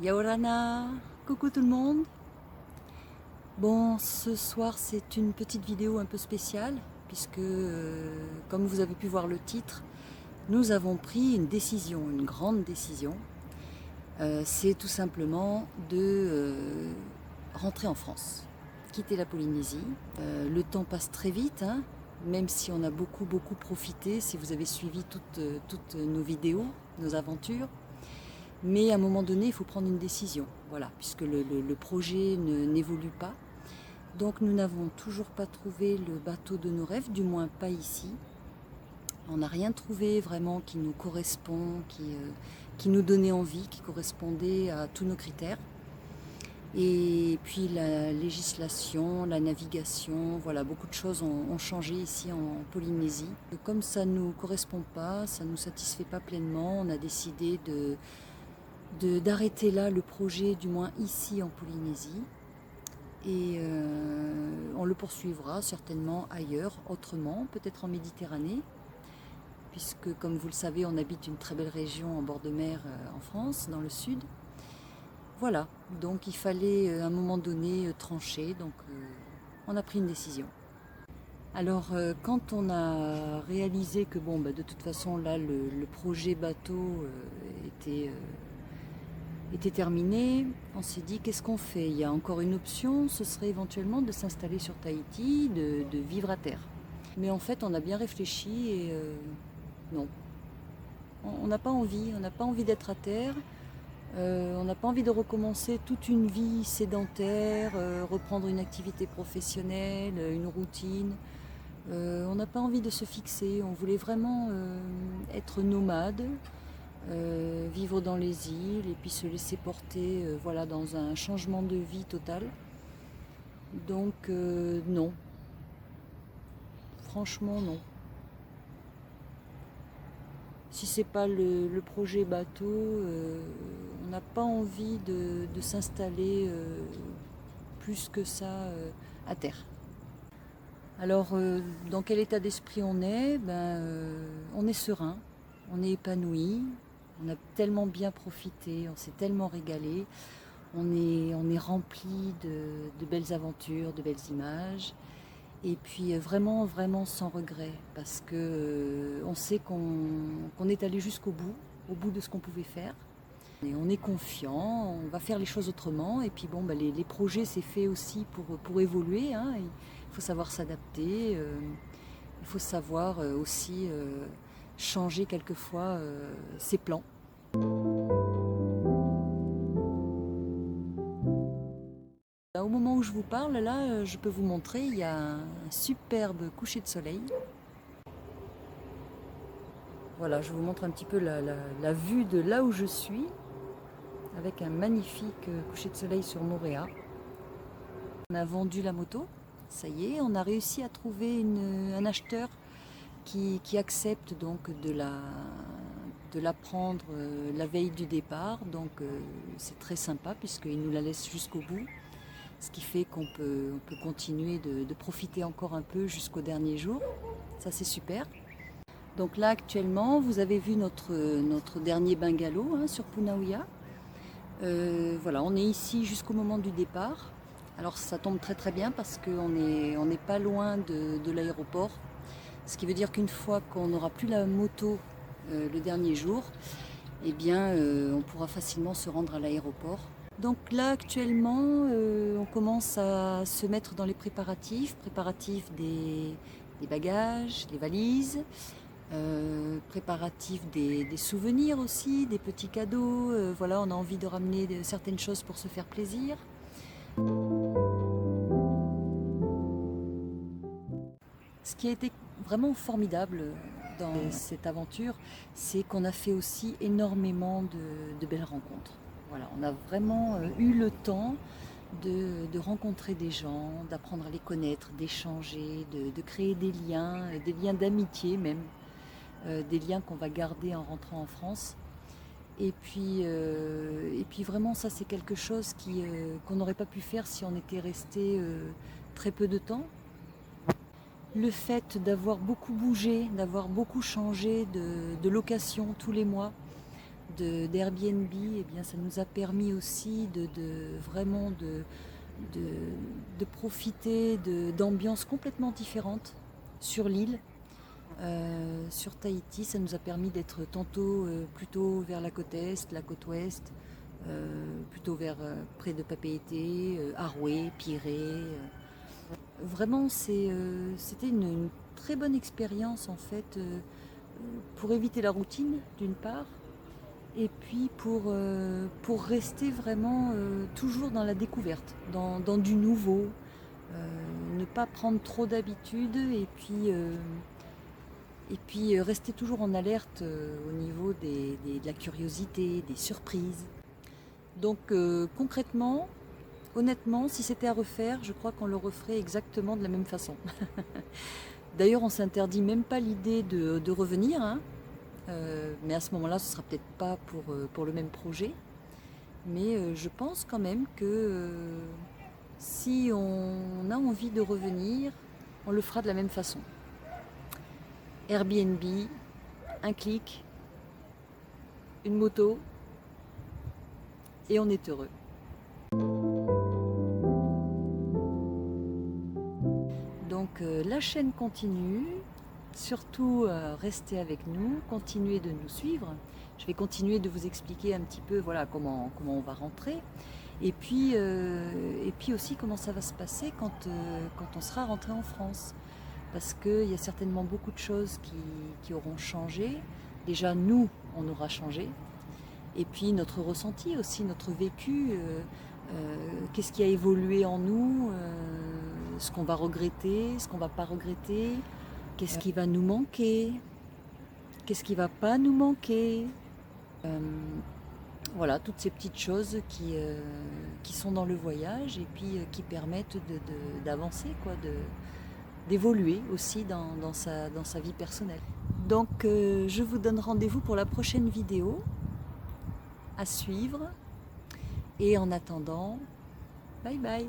Yaorana, coucou tout le monde. Bon, ce soir c'est une petite vidéo un peu spéciale puisque, comme vous avez pu voir le titre, nous avons pris une décision, une grande décision. C'est tout simplement de rentrer en France, quitter la Polynésie. Le temps passe très vite, hein, même si on a beaucoup profité, si vous avez suivi toutes nos vidéos, nos aventures. Mais à un moment donné, il faut prendre une décision, voilà, puisque le projet n'évolue pas. Donc nous n'avons toujours pas trouvé le bateau de nos rêves, du moins pas ici. On n'a rien trouvé vraiment qui nous correspond, qui nous donnait envie, qui correspondait à tous nos critères. Et puis la législation, la navigation, voilà, beaucoup de choses ont changé ici en Polynésie. Et comme ça ne nous correspond pas, ça ne nous satisfait pas pleinement, on a décidé d'arrêter là le projet, du moins ici en Polynésie. Et on le poursuivra certainement ailleurs, autrement, peut-être en Méditerranée, puisque comme vous le savez, on habite une très belle région en bord de mer en France, dans le sud. Voilà, donc il fallait à un moment donné trancher, donc on a pris une décision. Alors quand on a réalisé que bon, de toute façon là le projet bateau était terminé, on s'est dit qu'est-ce qu'on fait? Il y a encore une option, ce serait éventuellement de s'installer sur Tahiti, de vivre à terre. Mais en fait on a bien réfléchi et non, on n'a pas envie d'être à terre. On n'a pas envie de recommencer toute une vie sédentaire, reprendre une activité professionnelle, une routine. On n'a pas envie de se fixer, on voulait vraiment être nomade, vivre dans les îles et puis se laisser porter voilà, dans un changement de vie total. Donc non, franchement non. Si c'est pas le projet bateau, on n'a pas envie de s'installer plus que ça à terre. Alors, dans quel état d'esprit on est? On est serein, on est épanoui, on a tellement bien profité, on s'est tellement régalé, on est rempli de belles aventures, de belles images. Et puis vraiment sans regret, parce que on sait qu'on est allé jusqu'au bout, au bout de ce qu'on pouvait faire. Et on est confiant, on va faire les choses autrement. Et puis bon, les projets, c'est fait aussi pour évoluer, hein. Il faut savoir s'adapter, il faut savoir aussi changer quelquefois ses plans. Au moment où je vous parle, là, je peux vous montrer, il y a un superbe coucher de soleil. Voilà, je vous montre un petit peu la vue de là où je suis, avec un magnifique coucher de soleil sur Moorea. On a vendu la moto, ça y est, on a réussi à trouver un acheteur qui accepte donc de la prendre la veille du départ. Donc c'est très sympa puisqu'il nous la laisse jusqu'au bout. Ce qui fait qu'on peut continuer de profiter encore un peu jusqu'au dernier jour. Ça c'est super. Donc là actuellement, vous avez vu notre dernier bungalow hein, sur Punauia. Voilà, on est ici jusqu'au moment du départ. Alors ça tombe très bien parce qu'on n'est pas loin de l'aéroport. Ce qui veut dire qu'une fois qu'on n'aura plus la moto le dernier jour, eh bien on pourra facilement se rendre à l'aéroport. Donc là actuellement on commence à se mettre dans les préparatifs des bagages, des valises, préparatifs des souvenirs aussi, des petits cadeaux, voilà, on a envie de ramener certaines choses pour se faire plaisir. Ce qui a été vraiment formidable dans cette aventure, c'est qu'on a fait aussi énormément de belles rencontres. Voilà, on a vraiment eu le temps de rencontrer des gens, d'apprendre à les connaître, d'échanger, de créer des liens d'amitié même, des liens qu'on va garder en rentrant en France. Et puis vraiment ça c'est quelque chose qu'on n'aurait pas pu faire si on était resté très peu de temps. Le fait d'avoir beaucoup bougé, d'avoir beaucoup changé de location tous les mois, d'Airbnb, eh bien, ça nous a permis aussi vraiment de profiter d'ambiances complètement différentes sur l'île. Sur Tahiti, ça nous a permis d'être tantôt plutôt vers la côte est, la côte ouest, plutôt vers près de Papeete, Aroué, Pirée. Vraiment, c'était une très bonne expérience en fait pour éviter la routine d'une part, et puis pour rester vraiment toujours dans la découverte, dans du nouveau, ne pas prendre trop d'habitude et puis rester toujours en alerte au niveau de la curiosité, des surprises. Donc concrètement, honnêtement, si c'était à refaire, je crois qu'on le referait exactement de la même façon. D'ailleurs, on s'interdit même pas l'idée de revenir, hein. Mais à ce moment-là, ce sera peut-être pas pour le même projet. Mais je pense quand même que si on a envie de revenir, on le fera de la même façon. Airbnb, un clic, une moto, et on est heureux. Donc la chaîne continue, surtout restez avec nous, continuez de nous suivre. Je vais continuer de vous expliquer un petit peu voilà, comment on va rentrer. Et puis aussi comment ça va se passer quand on sera rentré en France. Parce qu'il y a certainement beaucoup de choses qui auront changé. Déjà, nous, on aura changé. Et puis notre ressenti aussi, notre vécu, qu'est-ce qui a évolué en nous, ce qu'on va regretter, ce qu'on ne va pas regretter, qu'est-ce qui va nous manquer, qu'est-ce qui ne va pas nous manquer. Voilà, toutes ces petites choses qui sont dans le voyage et puis qui permettent d'avancer, quoi, d'évoluer aussi dans sa vie personnelle. Donc je vous donne rendez-vous pour la prochaine vidéo à suivre. Et en attendant, bye bye.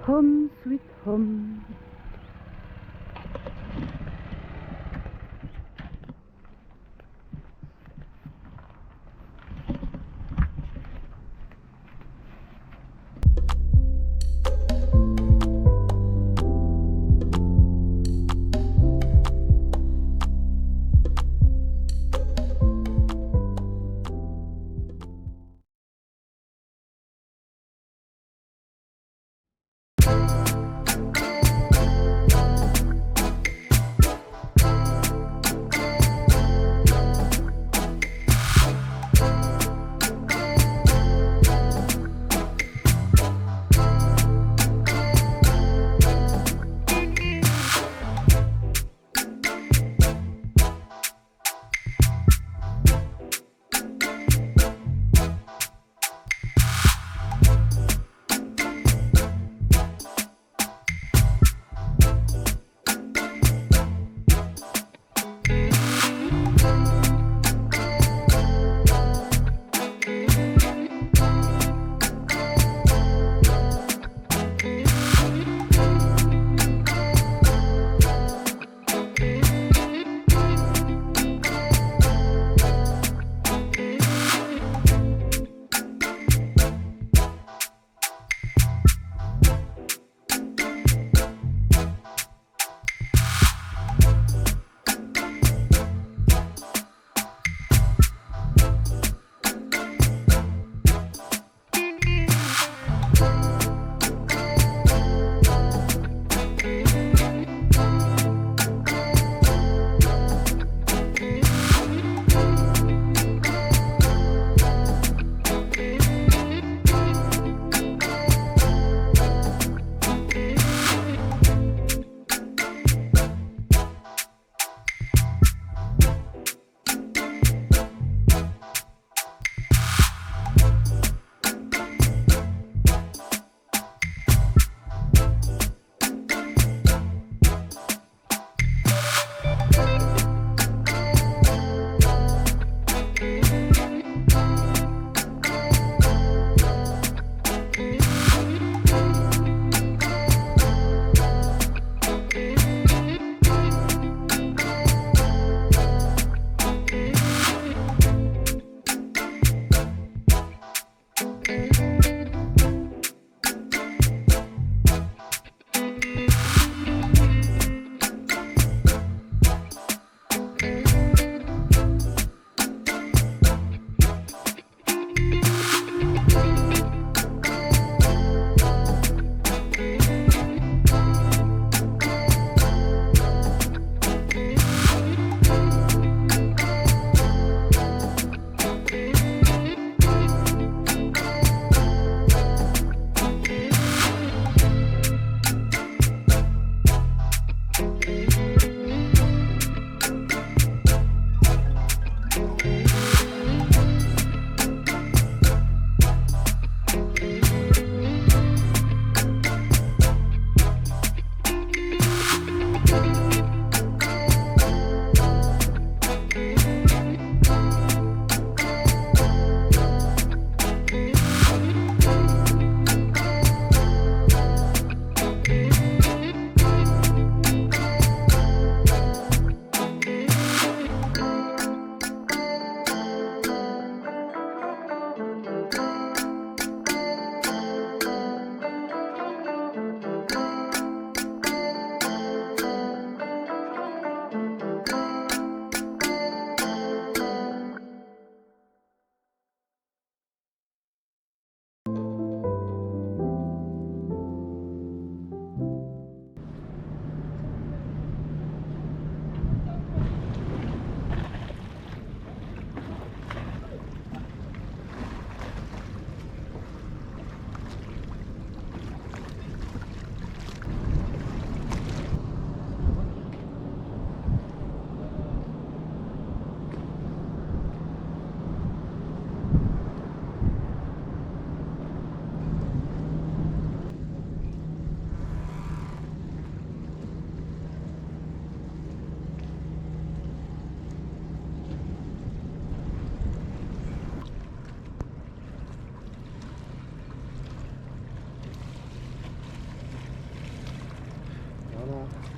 Home, sweet home.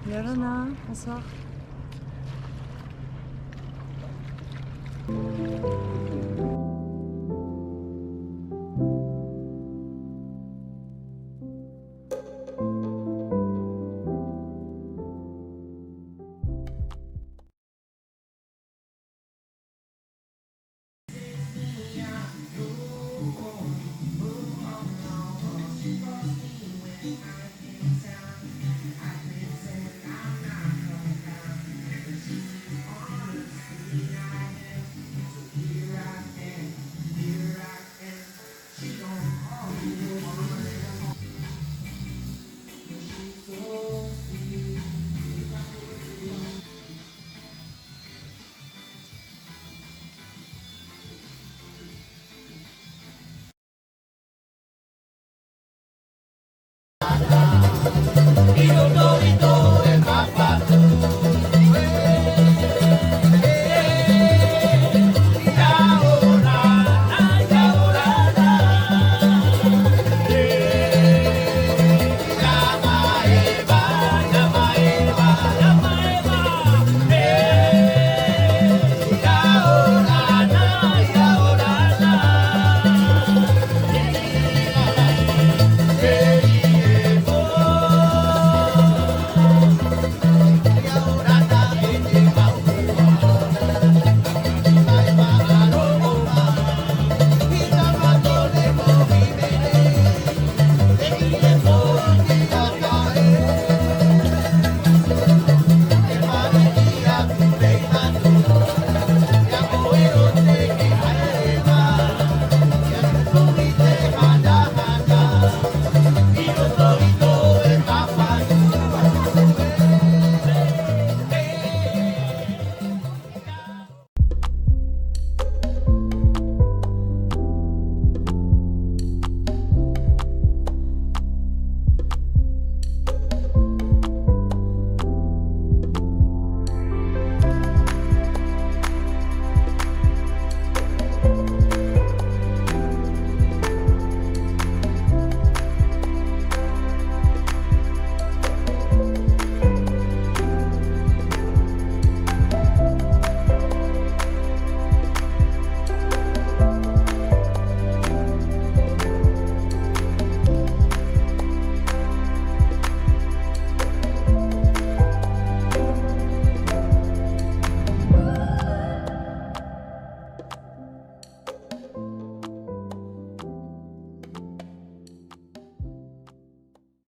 Yolana, bonsoir.